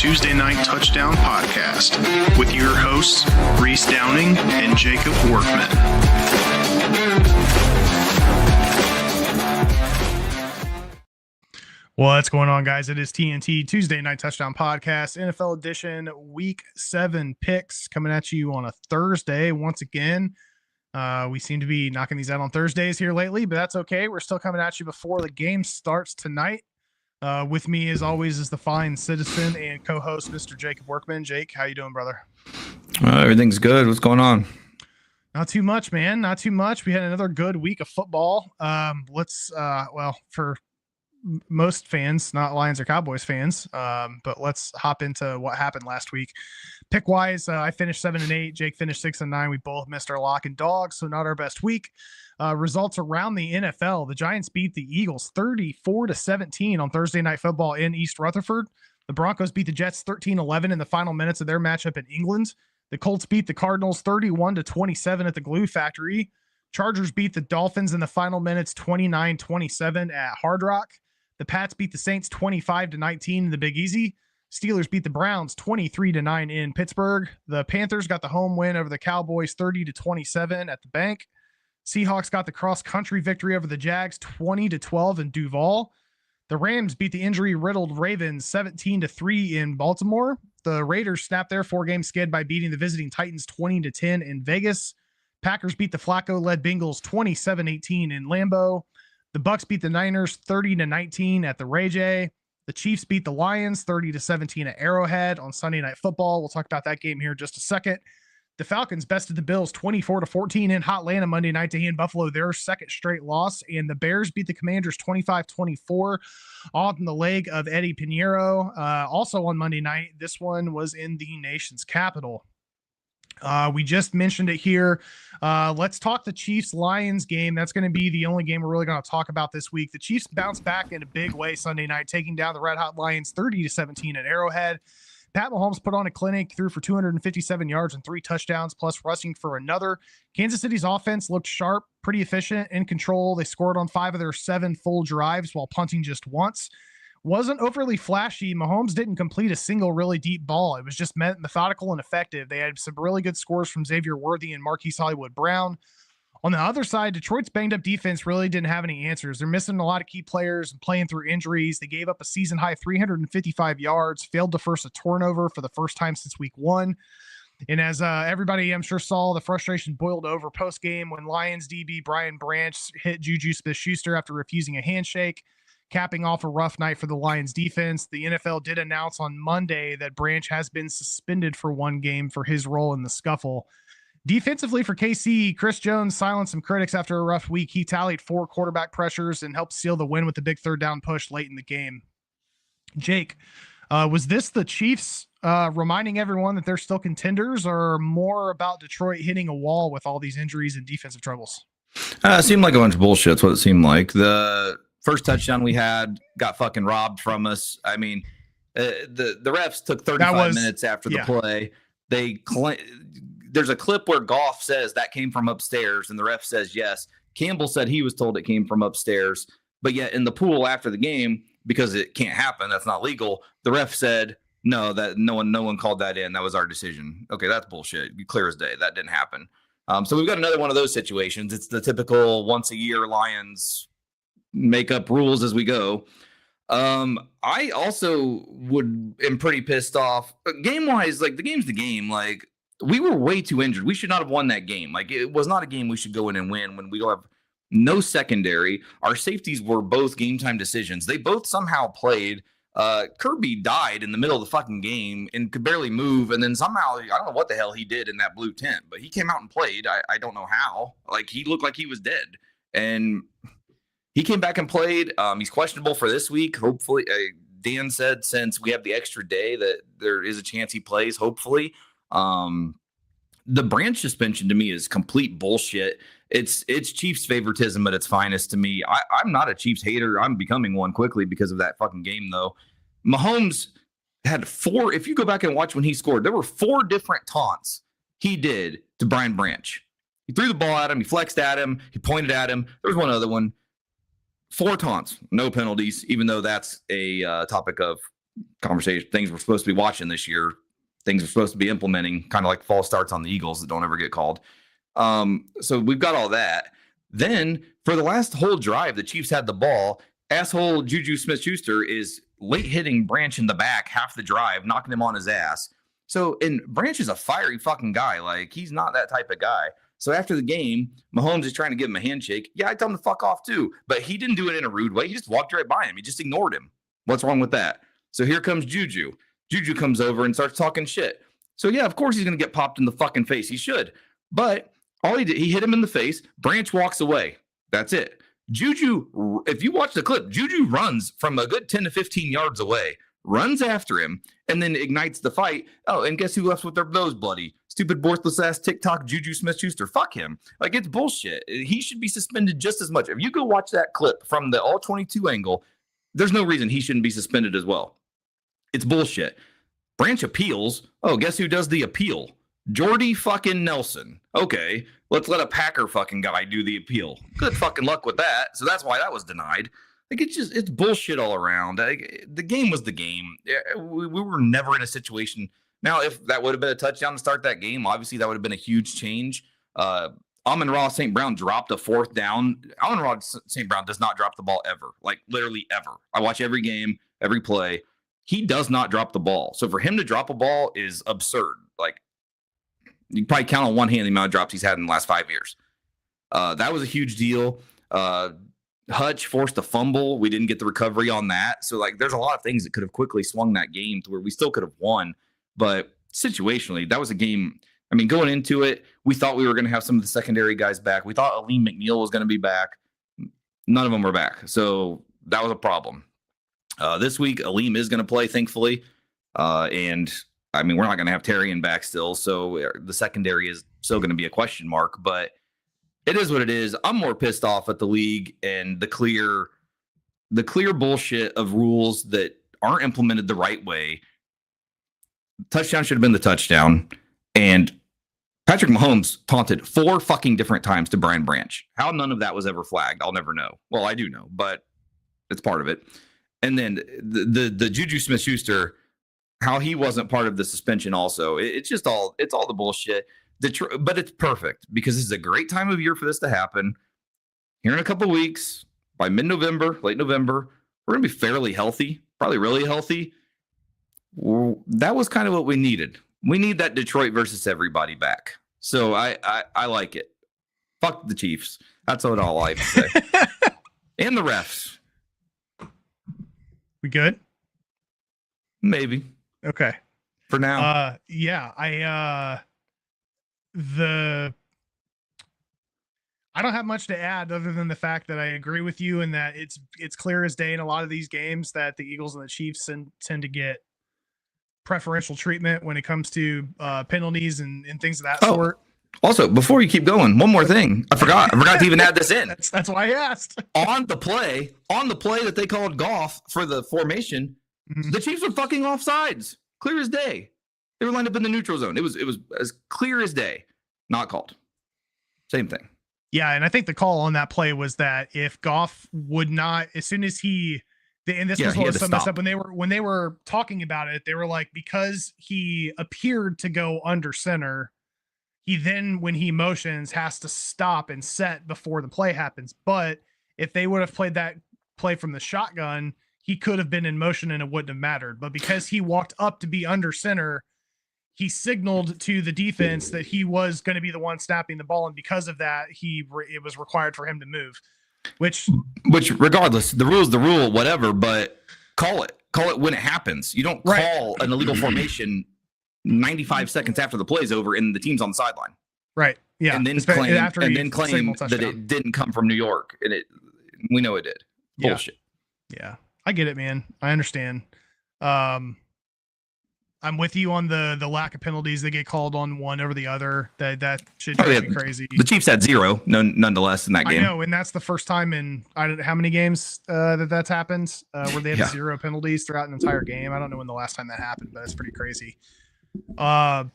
Tuesday Night Touchdown Podcast with your hosts, Reese Downing and Jacob Workman. What's going on, guys? It is TNT Tuesday Night Touchdown Podcast, NFL edition, Week 7 picks coming at you on a Thursday. Once again, we seem to be knocking these out on Thursdays here lately, but that's okay. We're still coming at you before the game starts tonight. With me, as always, is the fine citizen and co-host, Mr. Jacob Workman. Jake, how you doing, brother? Everything's good. What's going on? Not too much, man. Not too much. We had another good week of football. For most fans, not Lions or Cowboys fans, but let's hop into what happened last week. Pick wise, I finished 7-8. Jake finished 6-9. We both missed our lock and dog, so not our best week. Results around the NFL: the Giants beat the Eagles 34-17 on Thursday Night Football in East Rutherford. The Broncos beat the Jets 13-11 in the final minutes of their matchup in England. The Colts beat the Cardinals 31-27 at the Glue Factory. Chargers beat the Dolphins in the final minutes 29-27 at Hard Rock. The Pats beat the Saints 25-19 in the Big Easy. Steelers beat the Browns 23-9 in Pittsburgh. The Panthers got the home win over the Cowboys 30-27 at the Bank. Seahawks got the cross-country victory over the Jags 20-12 in Duval. The Rams beat the injury-riddled Ravens 17-3 in Baltimore. The Raiders snapped their 4-game skid by beating the visiting Titans 20-10 in Vegas. Packers beat the Flacco-led Bengals 27-18 in Lambeau. The Bucks beat the Niners 30-19 at the Ray J. The Chiefs beat the Lions 30-17 at Arrowhead on Sunday Night Football. We'll talk about that game here in just a second. The Falcons bested the Bills 24-14 in Hotlanta Monday night to hand Buffalo their second straight loss. And the Bears beat the Commanders 25-24 on the leg of Eddie Pinheiro. Also on Monday night, this one was in the nation's capital. We just mentioned it here. Let's talk the Chiefs-Lions game. That's going to be the only game we're really going to talk about this week. The Chiefs bounced back in a big way Sunday night, taking down the Red Hot Lions 30-17 at Arrowhead. Pat Mahomes put on a clinic, threw for 257 yards and 3 touchdowns, plus rushing for another. Kansas City's offense looked sharp, pretty efficient, in control. They scored on 5 of their 7 full drives while punting just once. Wasn't overly flashy. Mahomes didn't complete a single really deep ball. It was just methodical and effective. They had some really good scores from Xavier Worthy and Marquise Hollywood Brown. On the other side, Detroit's banged-up defense really didn't have any answers. They're missing a lot of key players and playing through injuries. They gave up a season-high 355 yards, failed to force a turnover for the first time since week 1. And as everybody, I'm sure, saw, the frustration boiled over post-game when Lions DB Brian Branch hit Juju Smith-Schuster after refusing a handshake, capping off a rough night for the Lions defense. The NFL did announce on Monday that Branch has been suspended for 1 game for his role in the scuffle. Defensively for KC, Chris Jones silenced some critics after a rough week. He tallied 4 quarterback pressures and helped seal the win with the big 3rd down push late in the game. Jake, was this the Chiefs reminding everyone that they're still contenders, or more about Detroit hitting a wall with all these injuries and defensive troubles? It seemed like a bunch of bullshit. That's what it seemed like. The first touchdown we had got fucking robbed from us. I mean, the refs took 35 minutes after the play. There's a clip where Goff says that came from upstairs, and the ref says yes. Campbell said he was told it came from upstairs, but yet in the pool after the game, because it can't happen, that's not legal, the ref said no, that no one called that in. That was our decision. Okay, that's bullshit. Clear as day. That didn't happen. So we've got another one of those situations. It's the typical once a year Lions make up rules as we go. I also am pretty pissed off. Game wise, like, the game's the game. Like, we were way too injured. We should not have won that game. Like, it was not a game we should go in and win when we have no secondary. Our safeties were both game time decisions. They both somehow played. Kirby died in the middle of the fucking game and could barely move. And then somehow, I don't know what the hell he did in that blue tent, but he came out and played. I don't know how. Like, he looked like he was dead. And he came back and played. He's questionable for this week. Hopefully, Dan said since we have the extra day that there is a chance he plays, hopefully. The Branch suspension to me is complete bullshit. It's Chiefs favoritism at its finest to me. I'm not a Chiefs hater. I'm becoming one quickly because of that fucking game, though. Mahomes had 4. If you go back and watch when he scored, there were 4 different taunts he did to Brian Branch. He threw the ball at him. He flexed at him. He pointed at him. There was one other one. 4 taunts, no penalties, even though that's a topic of conversation, things we're supposed to be watching this year, things we're supposed to be implementing, kind of like false starts on the Eagles that don't ever get called. So we've got all that. Then for the last whole drive, the Chiefs had the ball. Asshole Juju Smith-Schuster is late hitting Branch in the back half the drive, knocking him on his ass. So, and Branch is a fiery fucking guy. Like, he's not that type of guy. So after the game, Mahomes is trying to give him a handshake. Yeah, I tell him to fuck off too. But he didn't do it in a rude way. He just walked right by him. He just ignored him. What's wrong with that? So here comes Juju. Juju comes over and starts talking shit. So yeah, of course he's going to get popped in the fucking face. He should. But all he did, he hit him in the face. Branch walks away. That's it. Juju, if you watch the clip, Juju runs from a good 10 to 15 yards away, runs after him, and then ignites the fight. Oh, and guess who left with their nose bloody? Stupid, worthless ass TikTok Juju Smith-Schuster. Fuck him. Like, it's bullshit. He should be suspended just as much. If you go watch that clip from the all 22 angle, there's no reason he shouldn't be suspended as well. It's bullshit. Branch appeals. Oh, guess who does the appeal? Jordy fucking Nelson. Okay, let's let a Packer fucking guy do the appeal. Good fucking luck with that. So that's why that was denied. Like, it's bullshit all around. The game was the game. We were never in a situation. Now, if that would have been a touchdown to start that game, obviously that would have been a huge change. Amon-Ra St. Brown dropped a fourth down. Amon-Ra St. Brown does not drop the ball ever. Like, literally ever. I watch every game, every play. He does not drop the ball. So for him to drop a ball is absurd. Like, you can probably count on one hand the amount of drops he's had in the last 5 years. That was a huge deal. Hutch forced a fumble. We didn't get the recovery on that. So, like, there's a lot of things that could have quickly swung that game to where we still could have won. But situationally, that was a game. I mean, going into it, we thought we were going to have some of the secondary guys back. We thought Aleem McNeil was going to be back. None of them were back. So that was a problem. This week, Aleem is going to play, thankfully. And, I mean, we're not going to have Terrian back still. So the secondary is still going to be a question mark. But it is what it is. I'm more pissed off at the league and the clear bullshit of rules that aren't implemented the right way. Touchdown should have been the touchdown. And Patrick Mahomes taunted 4 fucking different times to Brian Branch. How none of that was ever flagged, I'll never know. Well, I do know, but it's part of it. And then the Juju Smith-Schuster, how he wasn't part of the suspension also. It's all the bullshit. But it's perfect because this is a great time of year for this to happen. Here in a couple of weeks, by mid-November, late November, we're going to be fairly healthy, probably really healthy. That was kind of what we needed. We need that Detroit versus everybody back. So I like it. Fuck the Chiefs. That's what all I have to say. And the refs. We good? Maybe. Okay. For now. Yeah. I don't have much to add other than the fact that I agree with you and that it's clear as day in a lot of these games that the Eagles and the Chiefs tend to get preferential treatment when it comes to penalties and things of that sort. Also, before you keep going, one more thing. I forgot to even add this in. That's why I asked. On the play that they called Goff for the formation, the Chiefs were fucking offsides. Clear as day. They were lined up in the neutral zone. It was as clear as day. Not called. Same thing. Yeah, and I think the call on that play was that if Goff would not, as soon as and this was what was so messed up when they were talking about it, they were like, because he appeared to go under center, he then, when he motions, has to stop and set before the play happens. But if they would have played that play from the shotgun, he could have been in motion and it wouldn't have mattered. But because he walked up to be under center, he signaled to the defense that he was going to be the one snapping the ball. And because of that, it was required for him to move, which regardless, the rule is the rule, whatever, but call it when it happens. You don't call an illegal formation 95 seconds after the play is over and the team's on the sideline. Right. Yeah. And then claim that it didn't come from New York. And we know it did. Bullshit. Yeah. I get it, man. I understand. I'm with you on the lack of penalties that get called on one over the other. That shit drives me crazy. The Chiefs had 0, nonetheless, in that game. I know, and that's the first time in I don't know how many games that's happened where they had 0 penalties throughout an entire game. I don't know when the last time that happened, but it's pretty crazy. All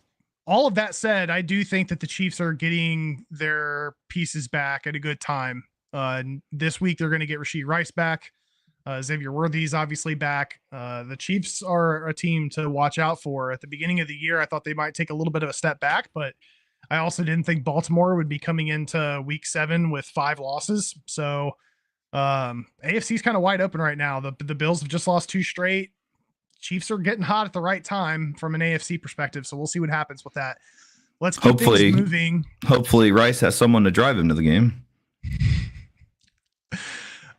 of that said, I do think that the Chiefs are getting their pieces back at a good time. This week they're going to get Rashee Rice back. Xavier Worthy's obviously back. The Chiefs are a team to watch out for. At the beginning of the year, I thought they might take a little bit of a step back, but I also didn't think Baltimore would be coming into week 7 with 5 losses. So AFC is kind of wide open right now. The Bills have just lost 2 straight. Chiefs are getting hot at the right time from an AFC perspective. So we'll see what happens with that. Let's keep things moving. Hopefully Rice has someone to drive him to the game.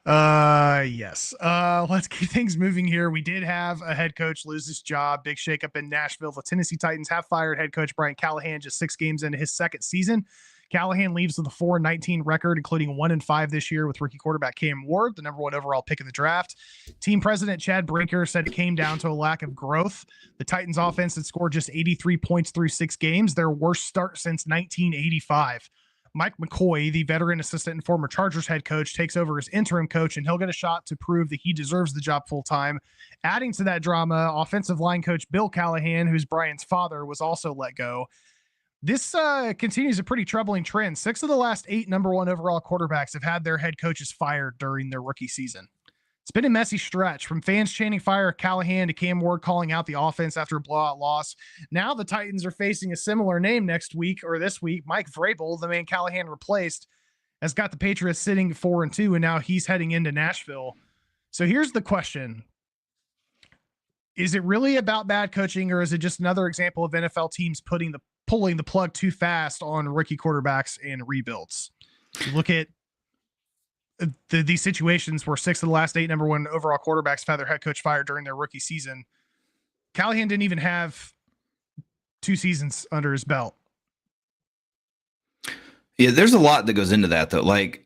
Yes. Let's keep things moving here. We did have a head coach lose his job. Big shakeup in Nashville. The Tennessee Titans have fired head coach Brian Callahan just 6 games into his second season. Callahan leaves with a 4-19 record, including 1-5 this year with rookie quarterback Cam Ward, the number 1 overall pick in the draft. Team president Chad Brinker said it came down to a lack of growth. The Titans offense had scored just 83 points through 6 games, their worst start since 1985. Mike McCoy, the veteran assistant and former Chargers head coach, takes over as interim coach, and he'll get a shot to prove that he deserves the job full time. Adding to that drama, offensive line coach Bill Callahan, who's Brian's father, was also let go. This continues a pretty troubling trend. 6 of the last 8 number 1 overall quarterbacks have had their head coaches fired during their rookie season. It's been a messy stretch, from fans chanting fire Callahan to Cam Ward calling out the offense after a blowout loss. Now the Titans are facing a similar name next week or this week. Mike Vrabel, the man Callahan replaced, has got the Patriots sitting 4-2, and now he's heading into Nashville. So here's the question. Is it really about bad coaching, or is it just another example of NFL teams pulling the plug too fast on rookie quarterbacks and rebuilds? You look at these situations where 6 of the last 8 number 1 overall quarterbacks have had their head coach fired during their rookie season. Callahan didn't even have 2 seasons under his belt. Yeah, there's a lot that goes into that, though. Like,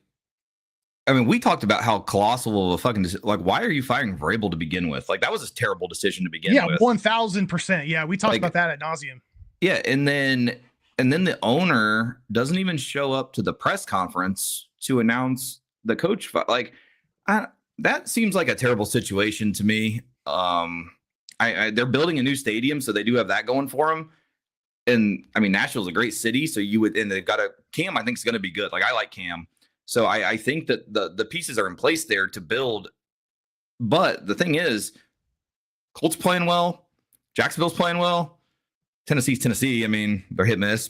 I mean, we talked about how colossal of a fucking why are you firing Vrabel to begin with? Like, that was a terrible decision to begin with. 1,000%. Yeah, we talked about that ad nauseum. Yeah, and then the owner doesn't even show up to the press conference to announce the coach. That seems like a terrible situation to me. They're building a new stadium, so they do have that going for them. And I mean, Nashville's a great city, so and they've got Cam, I think, is going to be good. Like, I like Cam. So I think that the pieces are in place there to build. But the thing is, Colts playing well, Jacksonville's playing well, Tennessee's Tennessee. I mean, they're hit miss,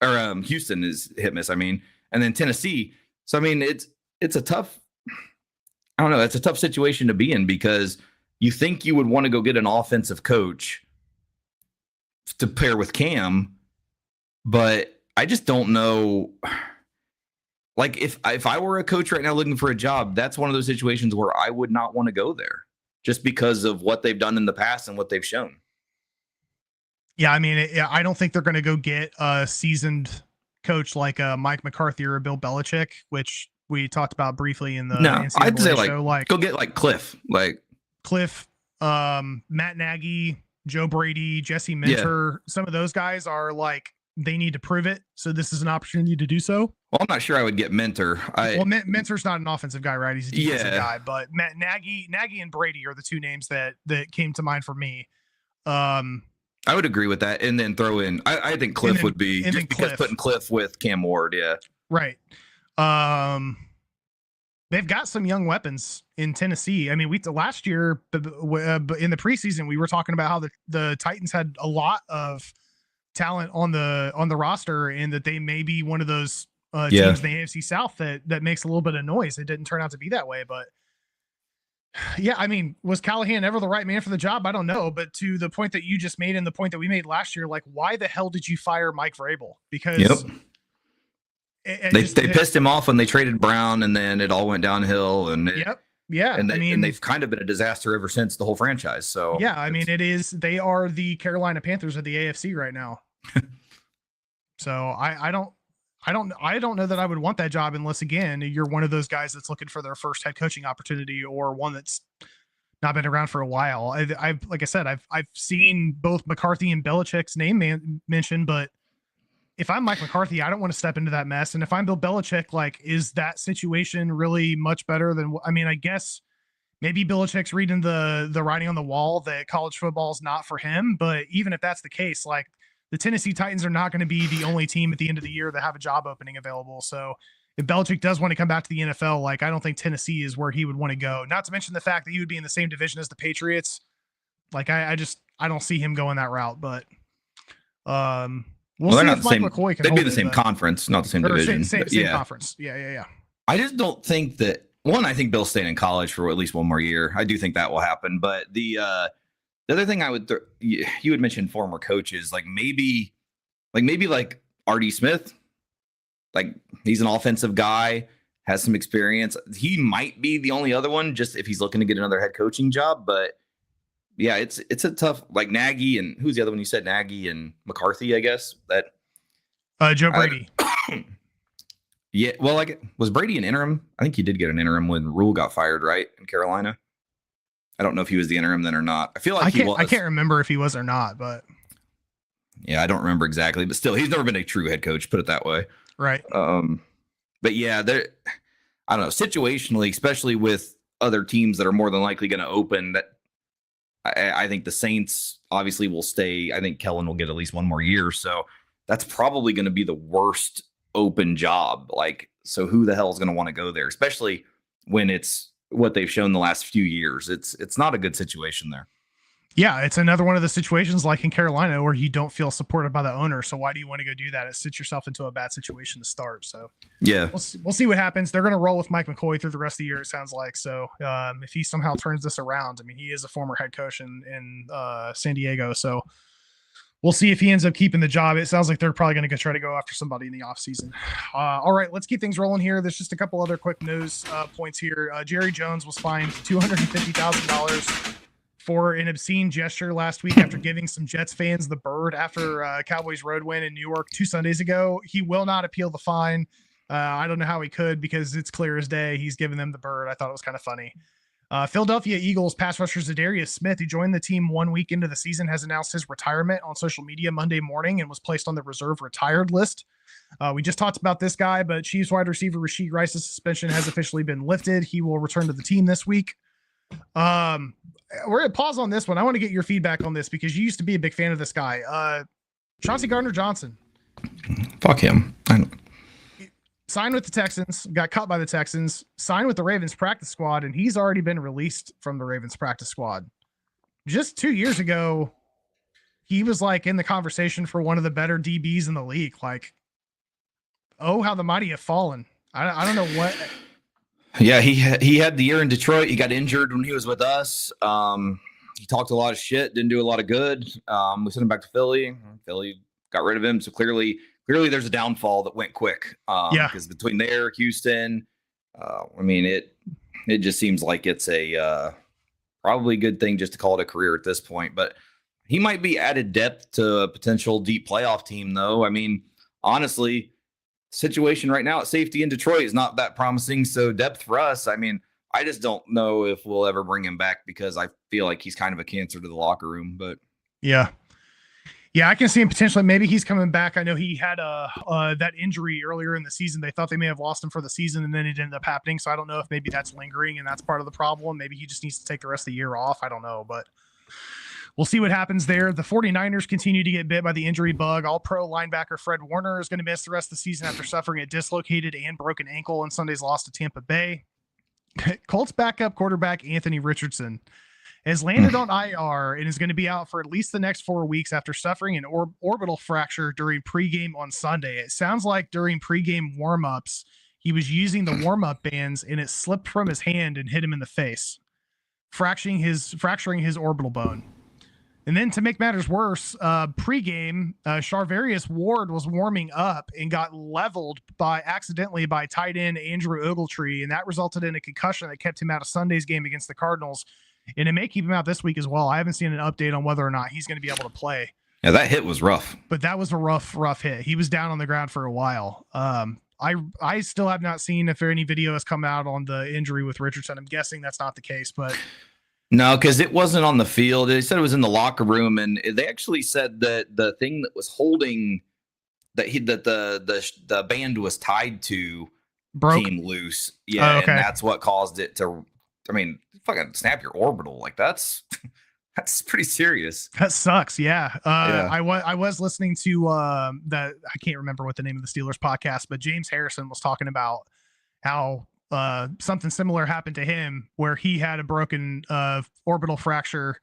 or Houston is hit miss. I mean, and then Tennessee. So I mean, it's a tough. I don't know. It's a tough situation to be in, because you think you would want to go get an offensive coach to pair with Cam, but I just don't know. Like, if I were a coach right now looking for a job, that's one of those situations where I would not want to go there, just because of what they've done in the past and what they've shown. Yeah, I mean, I don't think they're going to go get a seasoned coach like Mike McCarthy or Bill Belichick, which we talked about briefly in the NCAA I'd say show. Go get Cliff, Matt Nagy, Joe Brady, Jesse Minter. Yeah. Some of those guys are they need to prove it. So this is an opportunity to do so. Well, I'm not sure I would get Minter. Minter's not an offensive guy, right? He's a defensive guy. But Matt Nagy and Brady are the 2 names that came to mind for me. I would agree with that, and then throw in. I think Cliff would be, just because putting Cliff with Cam Ward. Yeah, right. They've got some young weapons in Tennessee. I mean, last year in the preseason, we were talking about how the Titans had a lot of talent on the roster, and that they may be one of those teams in the AFC South that makes a little bit of noise. It didn't turn out to be that way, but yeah, I mean, was Callahan ever the right man for the job? I don't know, but to the point that you just made and the point that we made last year, why the hell did you fire Mike Vrabel? Because they pissed him off when they traded Brown, and then it all went downhill. And and they've kind of been a disaster ever since, the whole franchise. So yeah, I mean, they are the Carolina Panthers of the AFC right now. So I don't know that I would want that job, unless, again, you're one of those guys that's looking for their first head coaching opportunity, or one that's not been around for a while. Like I said, I've seen both McCarthy and Belichick's name mentioned, but if I'm Mike McCarthy, I don't want to step into that mess. And if I'm Bill Belichick, is that situation really much better than? I mean, I guess maybe Belichick's reading the writing on the wall that college football is not for him. But even if that's the case, the Tennessee Titans are not going to be the only team at the end of the year that have a job opening available. So if Belichick does want to come back to the NFL, like I don't think Tennessee is where he would want to go. Not to mention the fact that he would be in the same division as the Patriots. Like I don't see him going that route. But we'll see if Mike McCoy can. They'd be in the same conference, not the same division. Same conference. Yeah. I just don't think that. One, I think Bill's staying in college for at least one more year. I do think that will happen. But the other thing I would, you had mentioned former coaches, like maybe R.D. Smith, like he's an offensive guy, has some experience. He might be the only other one, just if he's looking to get another head coaching job. But yeah, it's a tough, like Nagy, and who's the other one you said? Nagy and McCarthy, I guess. That Joe Brady. Yeah, well, like, was Brady an interim? I think he did get an interim when Rule got fired, right, in Carolina. I don't know if he was the interim then or not. I feel like he was. I can't remember if he was or not, but yeah, I don't remember exactly. But still, he's never been a true head coach. Put it that way, right? But yeah, I don't know. Situationally, especially with other teams that are more than likely going to open, that I think the Saints obviously will stay. I think Kellen will get at least one more year, so that's probably going to be the worst open job. Like, so who the hell is going to want to go there, especially when it's what they've shown the last few years? It's not a good situation there. Yeah, it's another one of the situations like in Carolina where you don't feel supported by the owner. So why do you want to go do that? It sits yourself into a bad situation to start. So yeah, we'll see what happens. They're going to roll with Mike McCoy through the rest of the year, it sounds like. So if he somehow turns this around, I mean, he is a former head coach in San Diego. So we'll see if he ends up keeping the job. It sounds like they're probably going to try to go after somebody in the offseason. All right, let's keep things rolling here. There's just a couple other quick news points here. Jerry Jones was fined $250,000 for an obscene gesture last week after giving some Jets fans the bird after Cowboys road win in New York 2 Sundays ago. He will not appeal the fine. I don't know how he could because it's clear as day he's giving them the bird. I thought it was kind of funny. Philadelphia Eagles pass rusher Zadarius Smith, who joined the team 1 week into the season, has announced his retirement on social media Monday morning and was placed on the reserve retired list. We just talked about this guy, but Chiefs wide receiver Rashid Rice's suspension has officially been lifted. He will return to the team this week. We're going to pause on this one. I want to get your feedback on this because you used to be a big fan of this guy. Chauncey Gardner-Johnson. Fuck him. I don't. Signed with the Texans, got cut by the Texans, signed with the Ravens practice squad, and he's already been released from the Ravens practice squad. Just 2 years ago, he was like in the conversation for one of the better DBs in the league. Like, oh, how the mighty have fallen. I don't know what. Yeah, he had the year in Detroit. He got injured when he was with us. He talked a lot of shit, didn't do a lot of good. We sent him back to Philly. Philly got rid of him. So clearly there's a downfall that went quick. Because between there, Houston, I mean, it just seems like it's a probably a good thing just to call it a career at this point. But he might be added depth to a potential deep playoff team, though. I mean, honestly, situation right now at safety in Detroit is not that promising. So depth for us, I mean, I just don't know if we'll ever bring him back because I feel like he's kind of a cancer to the locker room. But yeah, I can see him potentially. Maybe he's coming back. I know he had that injury earlier in the season. They thought they may have lost him for the season, and then it ended up happening. So I don't know if maybe that's lingering and that's part of the problem. Maybe he just needs to take the rest of the year off. I don't know, but we'll see what happens there. The 49ers continue to get bit by the injury bug. All-pro linebacker Fred Warner is going to miss the rest of the season after suffering a dislocated and broken ankle in Sunday's loss to Tampa Bay. Colts backup quarterback Anthony Richardson has landed on IR and is going to be out for at least the next 4 weeks after suffering an orbital fracture during pregame on Sunday. It sounds like during pregame warm-ups, he was using the warm-up bands and it slipped from his hand and hit him in the face, fracturing his orbital bone. And then to make matters worse, pregame, Charvarius Ward was warming up and got leveled accidentally by tight end Andrew Ogletree, and that resulted in a concussion that kept him out of Sunday's game against the Cardinals. And it may keep him out this week as well. I haven't seen an update on whether or not he's going to be able to play. Yeah, that hit was rough. But that was a rough hit. He was down on the ground for a while. I still have not seen if any video has come out on the injury with Richardson. I'm guessing that's not the case, but no, because it wasn't on the field. They said it was in the locker room, and they actually said that the thing that was holding that the band was tied to came loose. Yeah, okay. And that's what caused it to. I mean, fucking snap your orbital. Like that's That's pretty serious. That sucks. Yeah. I was listening to I can't remember what the name of the Steelers podcast, but James Harrison was talking about how something similar happened to him where he had a broken orbital fracture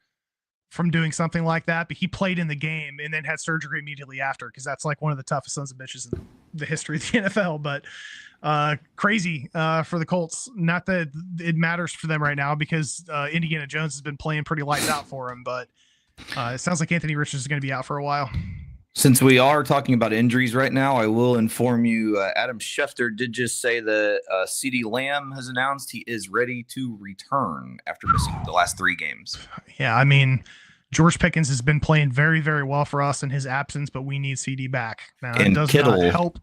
from doing something like that, but he played in the game and then had surgery immediately after, because that's like one of the toughest sons of bitches in the history of the NFL. But crazy for the Colts. Not that it matters for them right now, because Indiana Jones has been playing pretty lights out for him, but it sounds like Anthony Richards is going to be out for a while. Since we are talking about injuries right now, I will inform you, Adam Schefter did just say that CeeDee Lamb has announced he is ready to return after missing the last 3 games. Yeah, I mean, George Pickens has been playing very, very well for us in his absence, but we need CD back. Now, and it does Kittle, not help.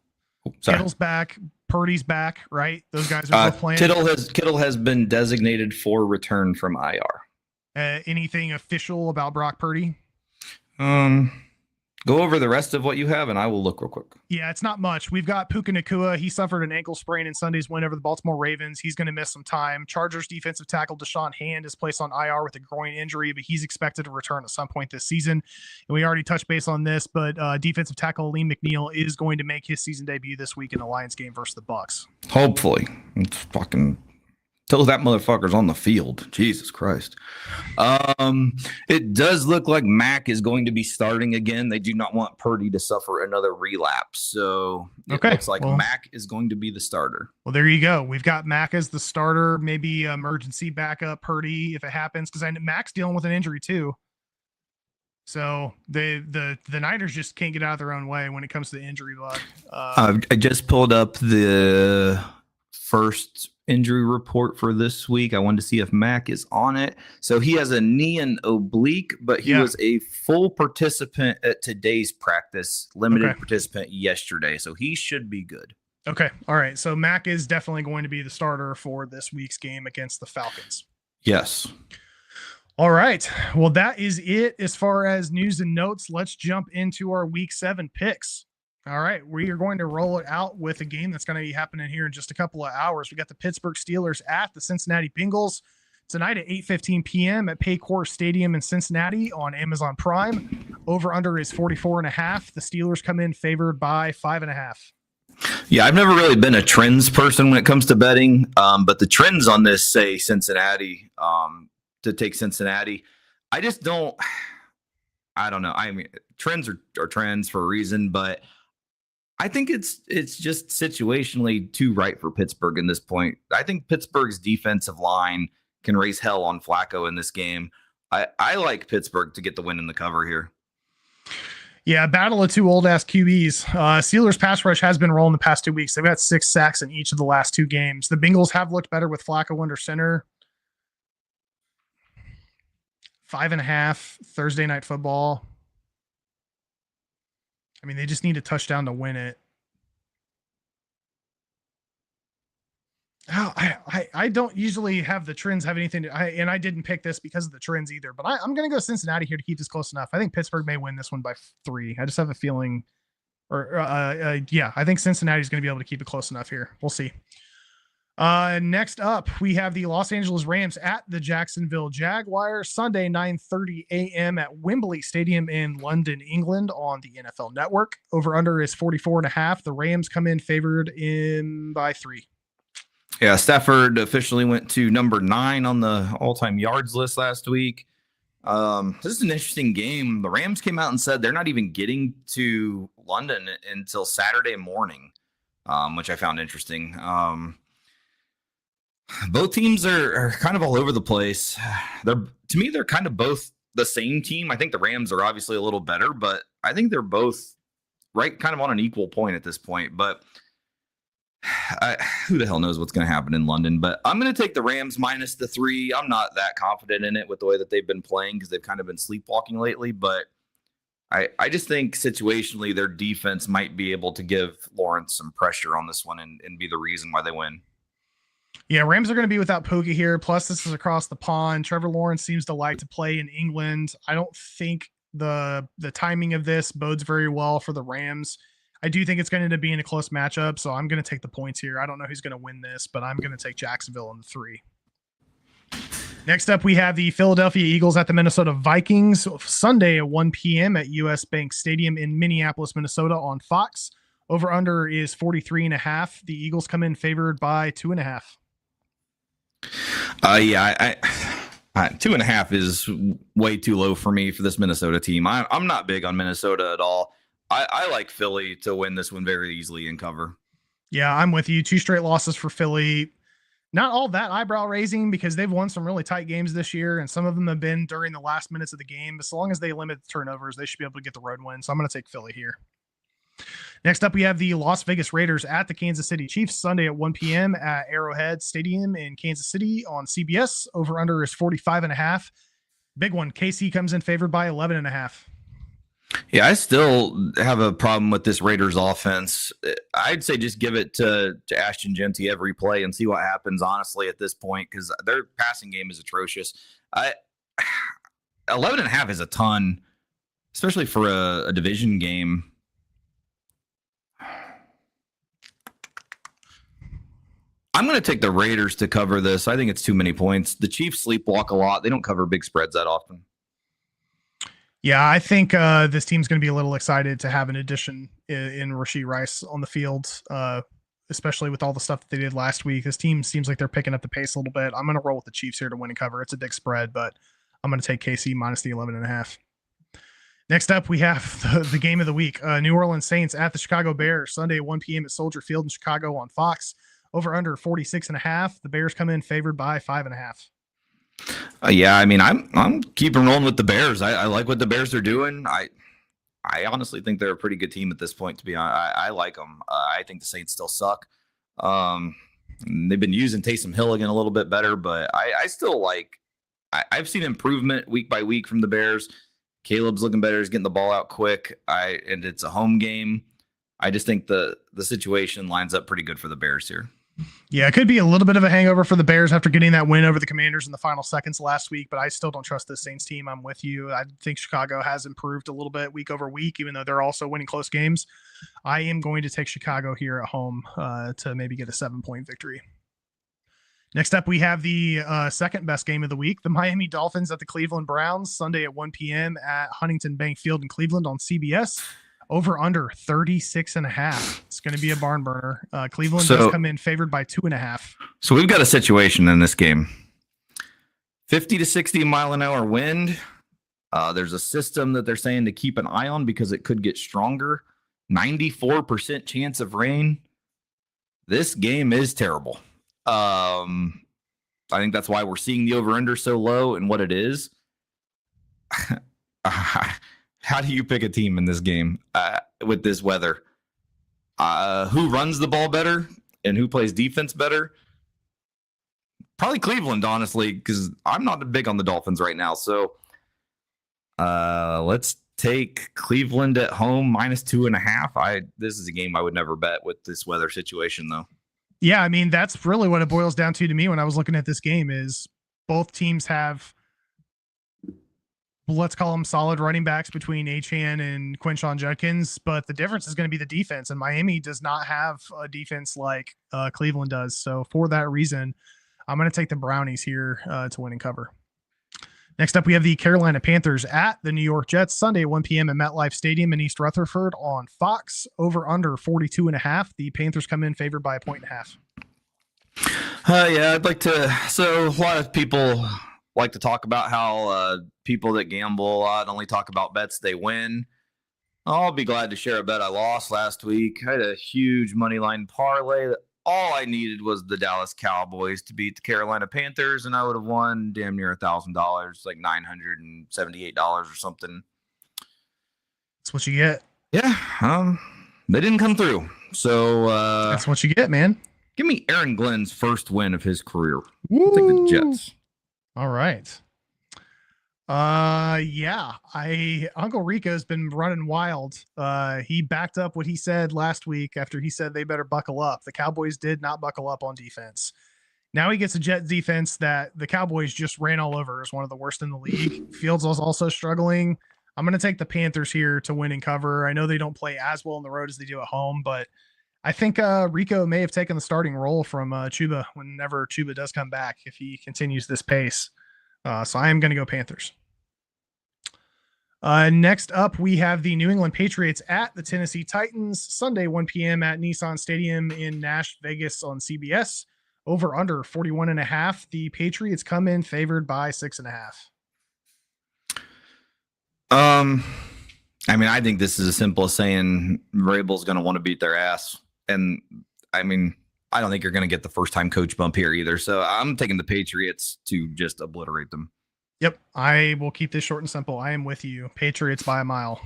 Kittle's back. Purdy's back, right? Those guys are both playing. Kittle has been designated for return from IR. Anything official about Brock Purdy? Go over the rest of what you have, and I will look real quick. Yeah, it's not much. We've got Puka Nacua. He suffered an ankle sprain in Sunday's win over the Baltimore Ravens. He's going to miss some time. Chargers defensive tackle Deshaun Hand is placed on IR with a groin injury, but he's expected to return at some point this season. And we already touched base on this, but defensive tackle Lee McNeil is going to make his season debut this week in the Lions game versus the Bucs. Hopefully. It's fucking... till that motherfucker's on the field. Jesus Christ. It does look like Mac is going to be starting again. They do not want Purdy to suffer another relapse. So it looks like Mac is going to be the starter. Well, there you go. We've got Mac as the starter, maybe emergency backup Purdy if it happens, because Mac's dealing with an injury too. So the Niners just can't get out of their own way when it comes to the injury bug. I just pulled up the first injury report for this week. I wanted to see if Mac is on it. So he has a knee and oblique, but he was a full participant at today's practice, limited participant yesterday. So he should be good. Okay. All right. So Mac is definitely going to be the starter for this week's game against the Falcons. Yes. All right. Well, that is it as far as news and notes. Let's jump into our week 7 picks. All right, we are going to roll it out with a game that's going to be happening here in just a couple of hours. We got the Pittsburgh Steelers at the Cincinnati Bengals tonight at 8:15 p.m. at Paycor Stadium in Cincinnati on Amazon Prime. Over under is 44.5. The Steelers come in favored by 5.5. Yeah, I've never really been a trends person when it comes to betting, but the trends on this say Cincinnati, to take Cincinnati. I just don't. I don't know. I mean, trends are trends for a reason, but I think it's just situationally too right for Pittsburgh in this point. I think Pittsburgh's defensive line can raise hell on Flacco in this game. I like Pittsburgh to get the win in the cover here. Yeah, battle of 2 old-ass QBs. Steelers pass rush has been rolling the past 2 weeks. They've got 6 sacks in each of the last 2 games. The Bengals have looked better with Flacco under center. 5.5, Thursday Night Football. I mean, they just need a touchdown to win it. Oh, I don't usually have the trends have anything to, and I didn't pick this because of the trends either, but I'm going to go Cincinnati here to keep this close enough. I think Pittsburgh may win this one by 3. I just have a feeling, I think Cincinnati is going to be able to keep it close enough here. We'll see. Next up, we have the Los Angeles Rams at the Jacksonville Jaguars Sunday, 9:30 a.m. at Wembley Stadium in London, England on the NFL Network. Over under is 44.5. The Rams come in favored by 3. Yeah, Stafford officially went to number 9 on the all-time yards list last week. This is an interesting game. The Rams came out and said they're not even getting to London until Saturday morning, which I found interesting. Both teams are kind of all over the place. To me, they're kind of both the same team. I think the Rams are obviously a little better, but I think they're both right kind of on an equal point at this point. But who the hell knows what's going to happen in London? But I'm going to take the Rams minus the 3. I'm not that confident in it with the way that they've been playing because they've kind of been sleepwalking lately. But I just think situationally their defense might be able to give Lawrence some pressure on this one and be the reason why they win. Yeah, Rams are going to be without Pookie here. Plus, this is across the pond. Trevor Lawrence seems to like to play in England. I don't think the timing of this bodes very well for the Rams. I do think it's going to end up being a close matchup, so I'm going to take the points here. I don't know who's going to win this, but I'm going to take Jacksonville in the 3. Next up, we have the Philadelphia Eagles at the Minnesota Vikings Sunday at 1 p.m. at US Bank Stadium in Minneapolis, Minnesota on Fox. Over under is 43.5. The Eagles come in favored by 2.5. Yeah, 2.5 is way too low for me for this Minnesota team. I'm not big on Minnesota at all. I like Philly to win this one very easily and cover. Yeah, I'm with you. 2 straight losses for Philly. Not all that eyebrow raising because they've won some really tight games this year, and some of them have been during the last minutes of the game. But so long as they limit the turnovers, they should be able to get the road win. So I'm going to take Philly here. Next up, we have the Las Vegas Raiders at the Kansas City Chiefs Sunday at 1 p.m. at Arrowhead Stadium in Kansas City on CBS. Over under is 45.5. Big one. KC comes in favored by 11.5. Yeah, I still have a problem with this Raiders offense. I'd say just give it to Ashton Jeanty every play and see what happens, honestly, at this point, because their passing game is atrocious. 11.5 is a ton, especially for a division game. I'm going to take the Raiders to cover this. I think it's too many points. The Chiefs sleepwalk a lot. They don't cover big spreads that often. Yeah, I think this team's going to be a little excited to have an addition in Rashee Rice on the field, especially with all the stuff that they did last week. This team seems like they're picking up the pace a little bit. I'm going to roll with the Chiefs here to win and cover. It's a big spread, but I'm going to take KC minus the 11.5. Next up, we have the game of the week. New Orleans Saints at the Chicago Bears Sunday at 1 p.m. at Soldier Field in Chicago on Fox. Over under 46.5. The Bears come in favored by 5.5. Yeah, I mean, I'm keeping rolling with the Bears. I like what the Bears are doing. I honestly think they're a pretty good team at this point. To be honest, I like them. I think the Saints still suck. They've been using Taysom Hill again a little bit better, but I still like. I've seen improvement week by week from the Bears. Caleb's looking better. He's getting the ball out quick. And it's a home game. I just think the situation lines up pretty good for the Bears here. Yeah, it could be a little bit of a hangover for the Bears after getting that win over the Commanders in the final seconds last week, but I still don't trust this Saints team. I'm with you. I think Chicago has improved a little bit week over week, even though they're also winning close games. I am going to take Chicago here at home to maybe get a 7-point victory. Next up, we have the second best game of the week, the Miami Dolphins at the Cleveland Browns, Sunday at 1 p.m. at Huntington Bank Field in Cleveland on CBS. Over under 36.5. It's going to be a barn burner. Cleveland does come in favored by 2.5. So we've got a situation in this game. 50 to 60 mile an hour wind. There's a system that they're saying to keep an eye on because it could get stronger. 94% chance of rain. This game is terrible. I think that's why we're seeing the over-under so low and what it is. How do you pick a team in this game with this weather? Who runs the ball better and who plays defense better? Probably Cleveland, honestly, because I'm not big on the Dolphins right now. So let's take Cleveland at home minus 2.5. This is a game I would never bet with this weather situation, though. Yeah, I mean, that's really what it boils down to me when I was looking at this game is both teams have, let's call them solid running backs between Achane and Quinshon Judkins, but the difference is going to be the defense, and Miami does not have a defense like Cleveland does. So for that reason, I'm going to take the Brownies here to win and cover. Next up, we have the Carolina Panthers at the New York Jets Sunday at 1 p.m. at MetLife Stadium in East Rutherford on Fox. Over under 42.5. The Panthers come in favored by 1.5. Yeah, I'd like to. So a lot of people like to talk about how people that gamble a lot only talk about bets they win. I'll be glad to share a bet I lost last week. I had a huge money line parlay. All I needed was the Dallas Cowboys to beat the Carolina Panthers, and I would have won damn near $1,000, like $978 or something. That's what you get. Yeah, they didn't come through. So that's what you get, man. Give me Aaron Glenn's first win of his career. Woo. Take the Jets. All right. Yeah, Uncle Rico's been running wild. He backed up what he said last week after he said they better buckle up. The Cowboys did not buckle up on defense. Now he gets a Jets defense that the Cowboys just ran all over as one of the worst in the league. Fields was also struggling. I'm going to take the Panthers here to win and cover. I know they don't play as well on the road as they do at home, but I think Rico may have taken the starting role from Chuba whenever Chuba does come back if he continues this pace. So I am going to go Panthers. Next up, we have the New England Patriots at the Tennessee Titans, Sunday, 1 p.m. at Nissan Stadium in Nash, Vegas on CBS. Over under 41.5. The Patriots come in favored by 6.5. I mean, I think this is as simple as saying Vrabel's going to want to beat their ass. And I mean, I don't think you're going to get the first time coach bump here either. So I'm taking the Patriots to just obliterate them. Yep. I will keep this short and simple. I am with you. Patriots by a mile.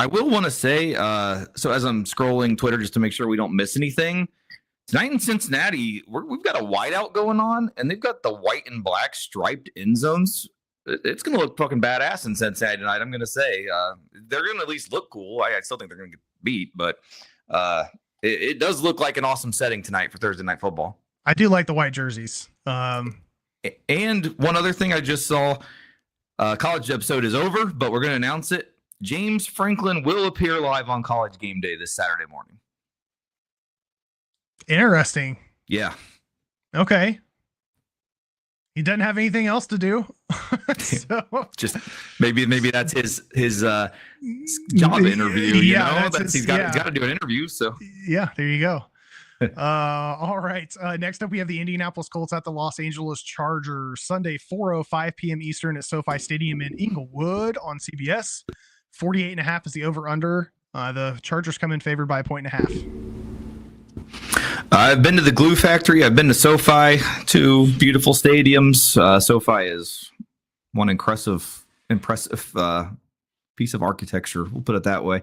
I will want to say, so as I'm scrolling Twitter, just to make sure we don't miss anything, tonight in Cincinnati, we've got a whiteout going on, and they've got the white and black striped end zones. It's going to look fucking badass in Cincinnati tonight, I'm going to say. They're going to at least look cool. I still think they're going to get beat, but it does look like an awesome setting tonight for Thursday Night Football. I do like the white jerseys. And one other thing I just saw, college episode is over, but we're going to announce it. James Franklin will appear live on College Game Day this Saturday morning. Interesting. Yeah. Okay. He doesn't have anything else to do. So just maybe that's his job interview. You know, he's got to do an interview. So yeah, there you go. All right. Next up, we have the Indianapolis Colts at the Los Angeles Chargers, Sunday, 4:05 p.m. Eastern at SoFi Stadium in Inglewood on CBS. 48.5 is the over/under. The Chargers come in favored by 1.5. I've been to the Glue Factory. I've been to SoFi, two beautiful stadiums. SoFi is one impressive piece of architecture. We'll put it that way.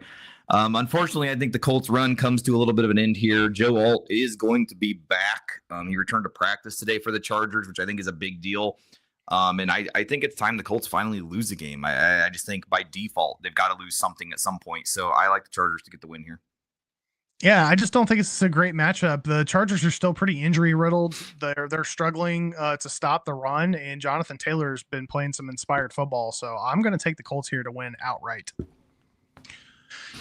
Unfortunately, I think the Colts run comes to a little bit of an end here. Joe Alt is going to be back. He returned to practice today for the Chargers, which I think is a big deal. And I think it's time the Colts finally lose a game. I just think by default, they've got to lose something at some point. So I like the Chargers to get the win here. Yeah, I just don't think it's a great matchup. The Chargers are still pretty injury riddled. They're struggling to stop the run, and Jonathan Taylor's been playing some inspired football. So I'm going to take the Colts here to win outright.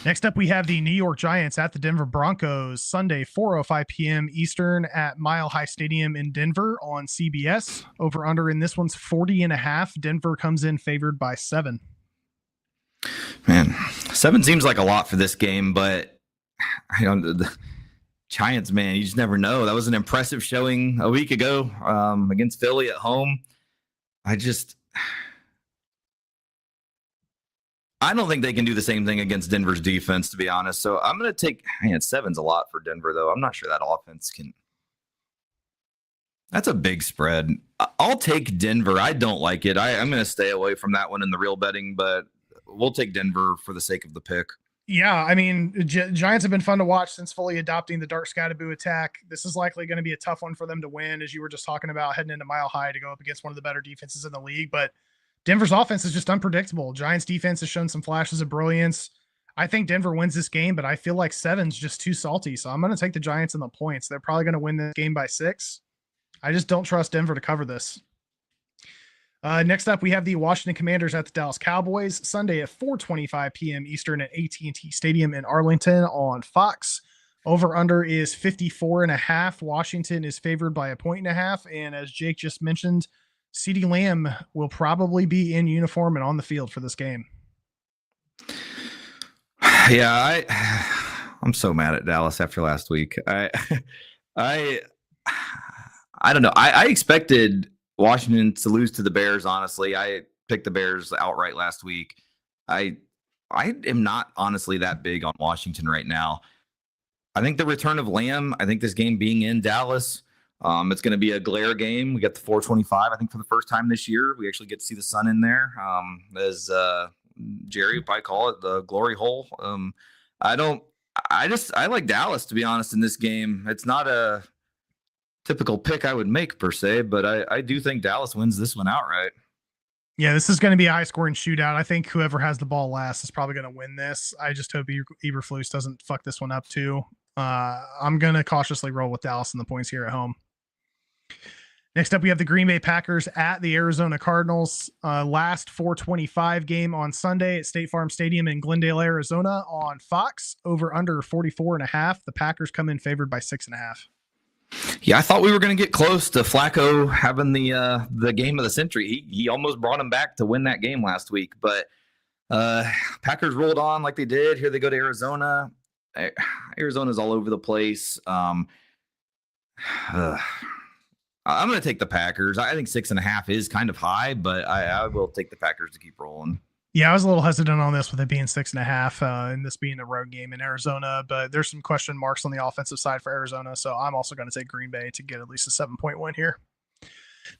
Next up, we have the New York Giants at the Denver Broncos, Sunday, 4:05 p.m. Eastern at Mile High Stadium in Denver on CBS. Over under in this one's 40.5. Denver comes in favored by 7. Man, 7 seems like a lot for this game, but I don't. The Giants, man, you just never know. That was an impressive showing a week ago against Philly at home. I don't think they can do the same thing against Denver's defense, to be honest. So I'm going to take. Man, 7's a lot for Denver, though. I'm not sure that offense can. That's a big spread. I'll take Denver. I don't like it. I'm going to stay away from that one in the real betting, but we'll take Denver for the sake of the pick. Yeah, I mean, Giants have been fun to watch since fully adopting the Dark Scatterboo attack. This is likely going to be a tough one for them to win, as you were just talking about, heading into Mile High to go up against one of the better defenses in the league. But Denver's offense is just unpredictable. Giants defense has shown some flashes of brilliance. I think Denver wins this game, but I feel like 7's just too salty. So I'm going to take the Giants in the points. They're probably going to win this game by 6. I just don't trust Denver to cover this. Next up, we have the Washington Commanders at the Dallas Cowboys, Sunday at 4:25 p.m. Eastern at AT&T Stadium in Arlington on Fox. Over under is 54.5. Washington is favored by 1.5. And as Jake just mentioned, CeeDee Lamb will probably be in uniform and on the field for this game. Yeah, I'm so mad at Dallas after last week. I don't know. I expected Washington to lose to the Bears. Honestly, I picked the Bears outright last week. I am not honestly that big on Washington right now. I think the return of Lamb, I think this game being in Dallas, it's going to be a glare game. We got the 425. I think for the first time this year, we actually get to see the sun in there. As Jerry would probably call it, the glory hole. I like Dallas, to be honest, in this game. It's not a typical pick I would make per se, but I do think Dallas wins this one outright. Yeah, this is going to be a high-scoring shootout. I think whoever has the ball last is probably going to win this. I just hope Eberflus doesn't fuck this one up too. I'm going to cautiously roll with Dallas in the points here at home. Next up, we have the Green Bay Packers at the Arizona Cardinals. Last 4:25 game on Sunday at State Farm Stadium in Glendale, Arizona on Fox. Over under 44.5. The Packers come in favored by 6.5. Yeah, I thought we were going to get close to Flacco having the game of the century. He almost brought him back to win that game last week, but Packers rolled on like they did. Here they go to Arizona. Arizona's all over the place. I'm going to take the Packers. I think 6.5 is kind of high, but I will take the Packers to keep rolling. Yeah, I was a little hesitant on this with it being 6.5 and this being a road game in Arizona, but there's some question marks on the offensive side for Arizona. So I'm also going to take Green Bay to get at least a 7-point win here.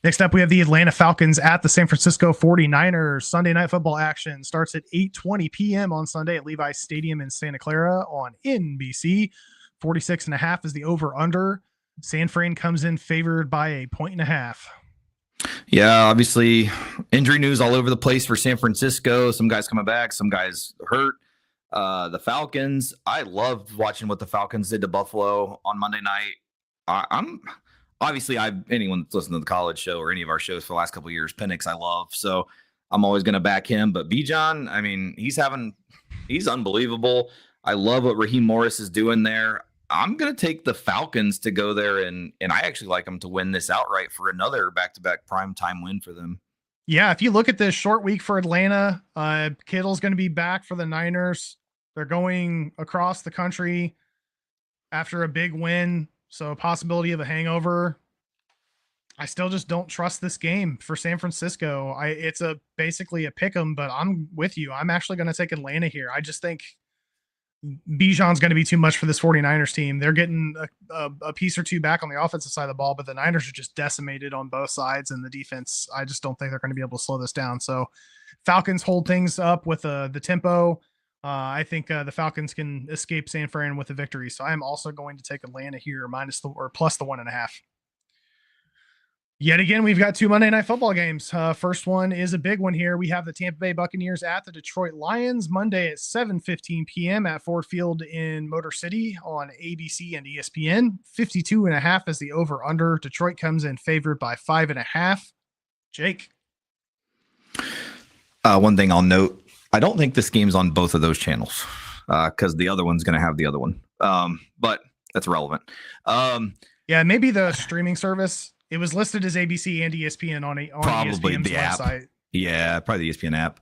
Next up, we have the Atlanta Falcons at the San Francisco 49ers. Sunday Night Football action starts at 8:20 p.m. on Sunday at Levi's Stadium in Santa Clara on NBC. 46.5 is the over-under. San Fran comes in favored by 1.5. Yeah, obviously injury news all over the place for San Francisco. Some guys coming back, some guys hurt. The Falcons, I loved watching what the Falcons did to Buffalo on Monday night. Anyone that's listened to the college show or any of our shows for the last couple of years, Penix I love. So I'm always going to back him. But Bijan, I mean, he's unbelievable. I love what Raheem Morris is doing there. I'm going to take the Falcons to go there, and I actually like them to win this outright for another back-to-back primetime win for them. Yeah, if you look at this short week for Atlanta, Kittle's going to be back for the Niners. They're going across the country after a big win, so a possibility of a hangover. I still just don't trust this game for San Francisco. It's basically a pick 'em, but I'm with you. I'm actually going to take Atlanta here. I just think Bijan's going to be too much for this 49ers team. They're getting a piece or two back on the offensive side of the ball, but the Niners are just decimated on both sides, and the defense, I just don't think they're going to be able to slow this down. So Falcons hold things up with the tempo. I think the Falcons can escape San Fran with a victory. So I'm also going to take Atlanta here plus the 1.5. Yet again, we've got two Monday Night Football games. First one is a big one here. We have the Tampa Bay Buccaneers at the Detroit Lions Monday at 7:15 p.m. at Ford Field in Motor City on ABC and ESPN. 52.5 is the over-under. Detroit comes in favored by 5.5. Jake? One thing I'll note, I don't think this game's on both of those channels because the other one's going to have the other one. But that's irrelevant. Yeah, maybe the streaming service. It was listed as ABC and ESPN on probably ESPN's the app. website. Yeah, probably the ESPN app.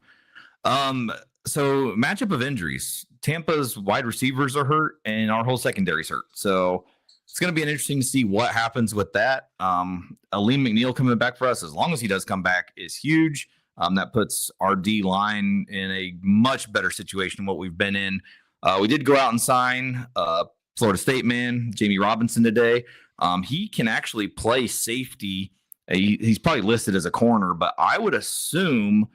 So matchup of injuries. Tampa's wide receivers are hurt and our whole secondary's hurt. So it's going to be interesting to see what happens with that. Aleem McNeil coming back for us, as long as he does come back, is huge. That puts our D line in a much better situation than what we've been in. We did go out and sign Florida State man, Jamie Robinson today. He can actually play safety. He's probably listed as a corner, but I would assume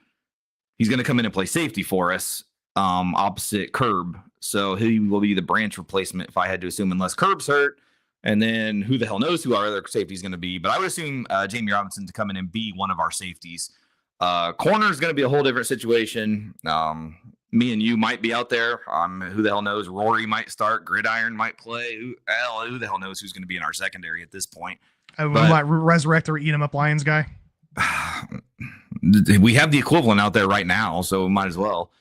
he's going to come in and play safety for us opposite Curb. So he will be the branch replacement if I had to assume, unless Curb's hurt. And then who the hell knows who our other safety is going to be. But I would assume Jamie Robinson to come in and be one of our safeties. Corner is going to be a whole different situation. Me and you might be out there. Who the hell knows? Rory might start. Gridiron might play. Who the hell knows who's going to be in our secondary at this point? We might resurrect or eat him up Lions guy. We have the equivalent out there right now, so we might as well.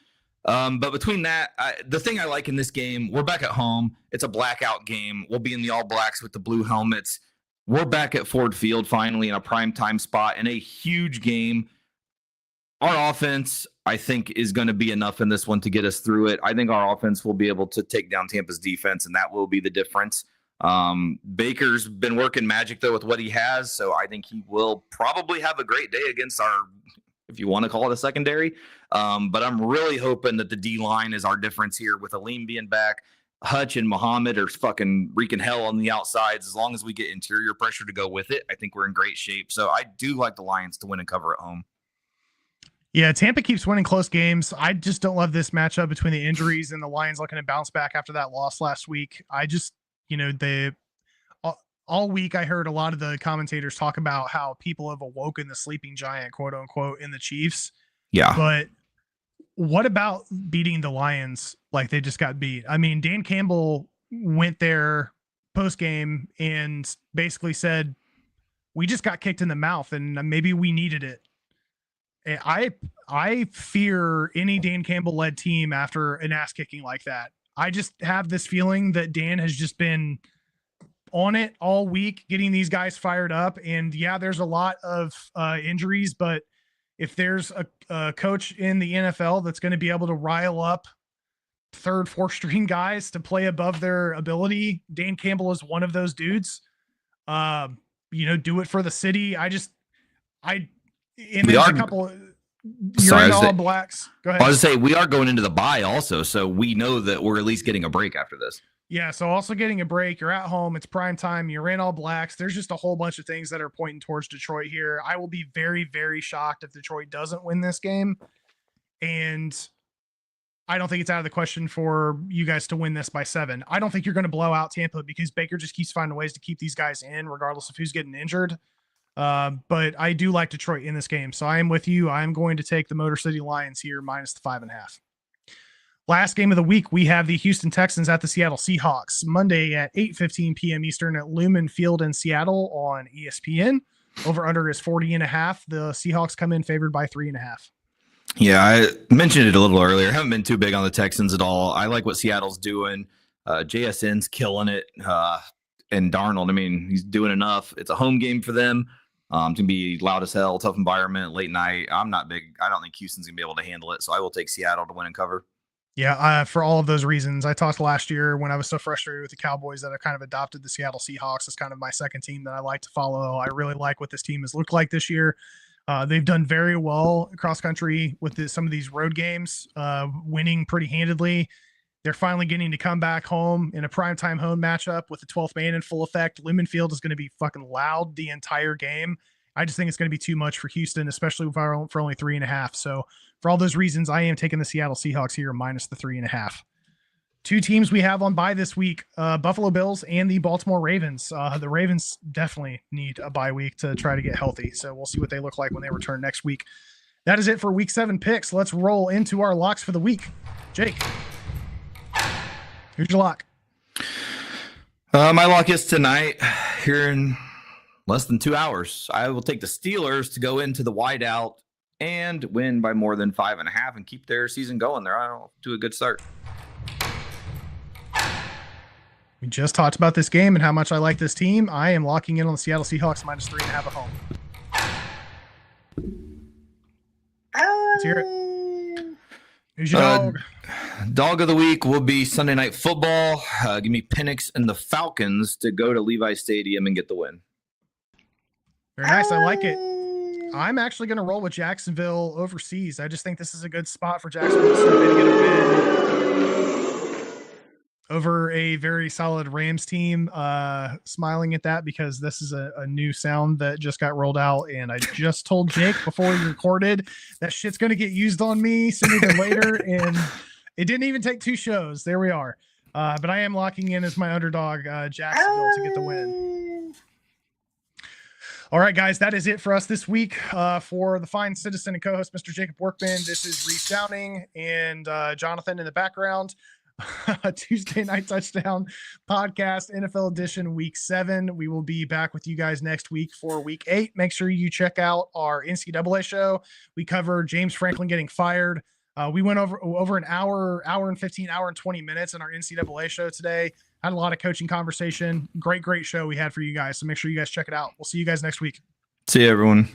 But between that, the thing I like in this game, we're back at home. It's a blackout game. We'll be in the all blacks with the blue helmets. We're back at Ford Field finally in a primetime spot in a huge game. Our offense, I think, is going to be enough in this one to get us through it. I think our offense will be able to take down Tampa's defense, and that will be the difference. Baker's been working magic, though, with what he has, so I think he will probably have a great day against our, if you want to call it a secondary. But I'm really hoping that the D-line is our difference here with Aleem being back. Hutch and Muhammad are fucking wreaking hell on the outsides. As long as we get interior pressure to go with it, I think we're in great shape. So I do like the Lions to win and cover at home. Yeah, Tampa keeps winning close games. I just don't love this matchup between the injuries and the Lions looking to bounce back after that loss last week. I just, all week I heard a lot of the commentators talk about how people have awoken the sleeping giant, quote unquote, in the Chiefs. Yeah. But what about beating the Lions like they just got beat? I mean, Dan Campbell went there post game and basically said, we just got kicked in the mouth and maybe we needed it. I fear any Dan Campbell led team after an ass kicking like that. I just have this feeling that Dan has just been on it all week, getting these guys fired up. And yeah, there's a lot of injuries, but if there's a coach in the NFL that's going to be able to rile up third, fourth string guys to play above their ability, Dan Campbell is one of those dudes. Do it for the city. All Blacks. Go ahead. I was to say we are going into the bye also, so we know that we're at least getting a break after this. Yeah, so also getting a break. You're at home. It's prime time. You're in All Blacks. There's just a whole bunch of things that are pointing towards Detroit here. I will be very, very shocked if Detroit doesn't win this game. And I don't think it's out of the question for you guys to win this by 7. I don't think you're going to blow out Tampa because Baker just keeps finding ways to keep these guys in regardless of who's getting injured. But I do like Detroit in this game. So I am with you. I'm going to take the Motor City Lions here minus the 5.5. Last game of the week, we have the Houston Texans at the Seattle Seahawks Monday at 8:15 p.m. Eastern at Lumen Field in Seattle on ESPN. Over under is 40.5. The Seahawks come in favored by 3.5. Yeah, I mentioned it a little earlier. I haven't been too big on the Texans at all. I like what Seattle's doing. JSN's killing it. And Darnold, I mean, he's doing enough. It's a home game for them. It's going to be loud as hell, tough environment, late night. I'm not big. I don't think Houston's going to be able to handle it. So I will take Seattle to win and cover. Yeah, for all of those reasons. I talked last year when I was so frustrated with the Cowboys that I kind of adopted the Seattle Seahawks as kind of my second team that I like to follow. I really like what this team has looked like this year. They've done very well cross country with some of these road games, winning pretty handedly. They're finally getting to come back home in a primetime home matchup with the 12th man in full effect. Lumen Field is going to be fucking loud the entire game. I just think it's going to be too much for Houston, especially for only 3.5. So for all those reasons, I am taking the Seattle Seahawks here minus the 3.5. Two teams we have on bye this week, Buffalo Bills and the Baltimore Ravens. The Ravens definitely need a bye week to try to get healthy. So we'll see what they look like when they return next week. That is it for week 7 picks. Let's roll into our locks for the week. Jake, who's your lock? My lock is tonight here in less than 2 hours. I will take the Steelers to go into the whiteout and win by more than 5.5 and keep their season going. They're off to a good start. We just talked about this game and how much I like this team. I am locking in on the Seattle Seahawks minus 3.5 at home. Let's hear it. Who's your dog? Dog of the week will be Sunday Night Football. Give me Penix and the Falcons to go to Levi Stadium and get the win. Very nice. I like it. I'm actually going to roll with Jacksonville overseas. I just think this is a good spot for Jacksonville to get a win over a very solid Rams team. Smiling at that because this is a new sound that just got rolled out. And I just told Jake before we recorded that shit's going to get used on me sooner than later. And it didn't even take 2 shows. There we are. But I am locking in as my underdog, Jacksonville, to get the win. All right, guys, that is it for us this week. For the fine citizen and co-host, Mr. Jacob Workman, this is Reese Downing and Jonathan in the background. Tuesday Night Touchdown podcast, NFL edition, week 7. We will be back with you guys next week for week 8. Make sure you check out our NCAA show. We cover James Franklin getting fired. We went over an hour and 15, hour and 20 minutes in our NCAA show today. Had a lot of coaching conversation. Great show we had for you guys. So make sure you guys check it out. We'll see you guys next week. See you, everyone.